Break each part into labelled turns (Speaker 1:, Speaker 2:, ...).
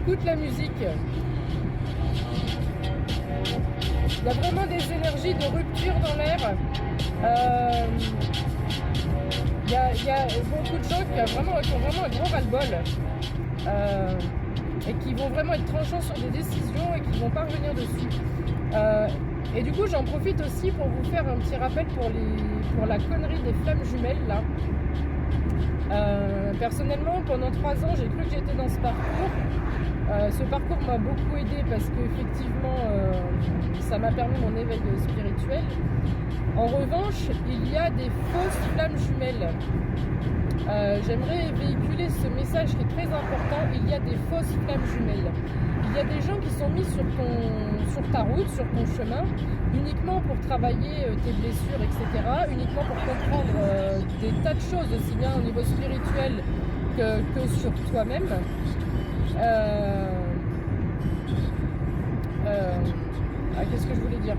Speaker 1: écoute la musique. Il y a vraiment des énergies de rupture dans l'air. Il y a beaucoup de gens qui ont vraiment un gros ras-le-bol et qui vont vraiment être tranchants sur des décisions et qui vont pas revenir dessus. Et du coup, j'en profite aussi pour vous faire un petit rappel pour la connerie des flammes jumelles là. Personnellement, pendant 3 ans, j'ai cru que j'étais dans ce parcours. Ce parcours m'a beaucoup aidé parce qu'effectivement, ça m'a permis mon éveil spirituel. En revanche, il y a des fausses flammes jumelles. J'aimerais véhiculer ce message qui est très important. Il y a des fausses flammes jumelles. Il y a des gens qui sont mis sur ta route, sur ton chemin, uniquement pour travailler tes blessures, etc. Uniquement pour comprendre des tas de choses, aussi bien au niveau spirituel que sur toi-même. Qu'est-ce que je voulais dire ?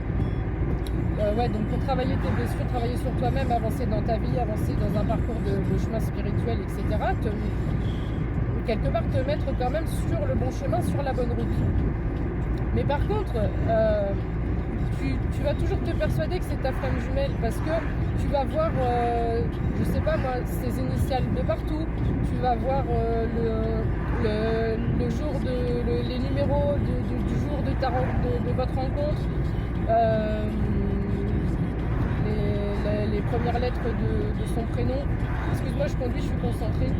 Speaker 1: Donc pour travailler tes blessures, travailler sur toi-même, avancer dans ta vie, avancer dans un parcours de chemin spirituel, etc. Quelque part te mettre quand même sur le bon chemin, sur la bonne route. Mais par contre, tu vas toujours te persuader que c'est ta flamme jumelle parce que tu vas voir, je sais pas moi, ses initiales de partout. Tu vas voir le jour les numéros du jour de votre rencontre. Les premières lettres de son prénom. Excuse-moi, je conduis, je suis concentrée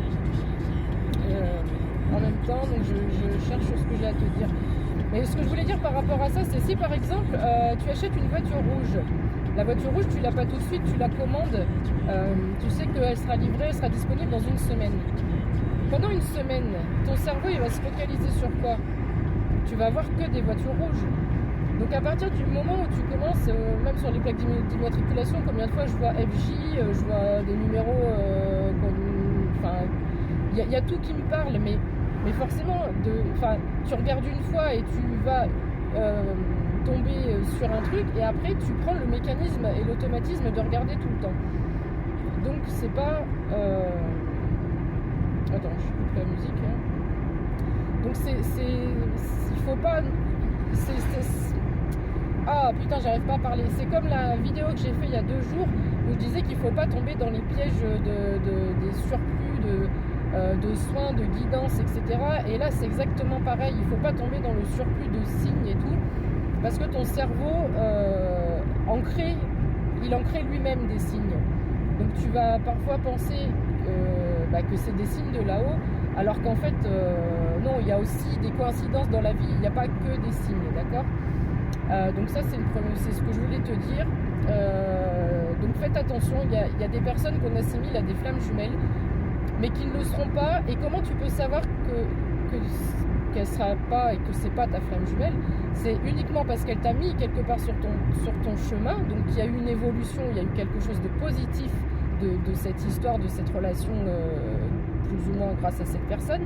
Speaker 1: en même temps, donc je cherche ce que j'ai à te dire. Mais ce que je voulais dire par rapport à ça, c'est si par exemple tu achètes une voiture rouge, la voiture rouge tu l'as pas tout de suite, tu la commandes, tu sais qu'elle sera livrée, elle sera disponible dans une semaine. Pendant une semaine, ton cerveau il va se focaliser sur quoi ? Tu vas voir que des voitures rouges. Donc à partir du moment où tu commences, même sur les plaques d'immatriculation, combien de fois je vois FJ, je vois des numéros, il y a tout qui me parle, mais forcément, tu regardes une fois et tu vas tomber sur un truc, et après tu prends le mécanisme et l'automatisme de regarder tout le temps. Donc c'est pas... Attends, je coupe la musique. Hein. Donc il faut pas... Ah putain, j'arrive pas à parler. C'est comme la vidéo que j'ai fait il y a 2 jours où je disais qu'il faut pas tomber dans les pièges des surplus de soins, de guidance, etc. Et là, c'est exactement pareil. Il faut pas tomber dans le surplus de signes et tout, parce que ton cerveau il en crée lui-même des signes. Donc tu vas parfois penser que c'est des signes de là-haut, alors qu'en fait, non, il y a aussi des coïncidences dans la vie. Il n'y a pas que des signes, d'accord ? Donc ça c'est ce que je voulais te dire. Donc faites attention, il y a des personnes qu'on assimile à des flammes jumelles, mais qui ne le seront pas. Et comment tu peux savoir qu'elle ne sera pas et que c'est pas ta flamme jumelle ? C'est uniquement parce qu'elle t'a mis quelque part sur ton chemin. Donc il y a eu une évolution, il y a eu quelque chose de positif de cette histoire, de cette relation, plus ou moins grâce à cette personne.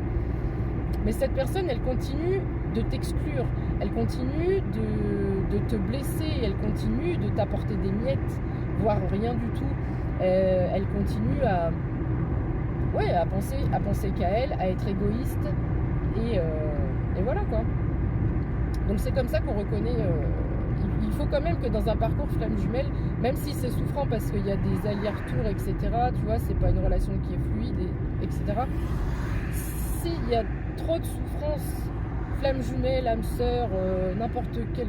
Speaker 1: Mais cette personne, elle continue de t'exclure, elle continue de te blesser, elle continue de t'apporter des miettes, voire rien du tout. Elle continue à penser qu'à elle, à être égoïste, et voilà quoi. Donc c'est comme ça qu'on reconnaît. Il faut quand même que dans un parcours flamme jumelle, même si c'est souffrant parce qu'il y a des allers-retours, etc., tu vois, c'est pas une relation qui est fluide, etc. S'il y a trop de souffrance, flamme jumelle, âme sœur, n'importe quel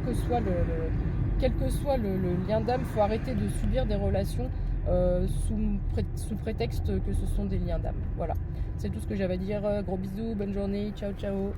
Speaker 1: que soit le lien d'âme, il faut arrêter de subir des relations sous prétexte que ce sont des liens d'âme. Voilà, c'est tout ce que j'avais à dire. Gros bisous, bonne journée, ciao ciao.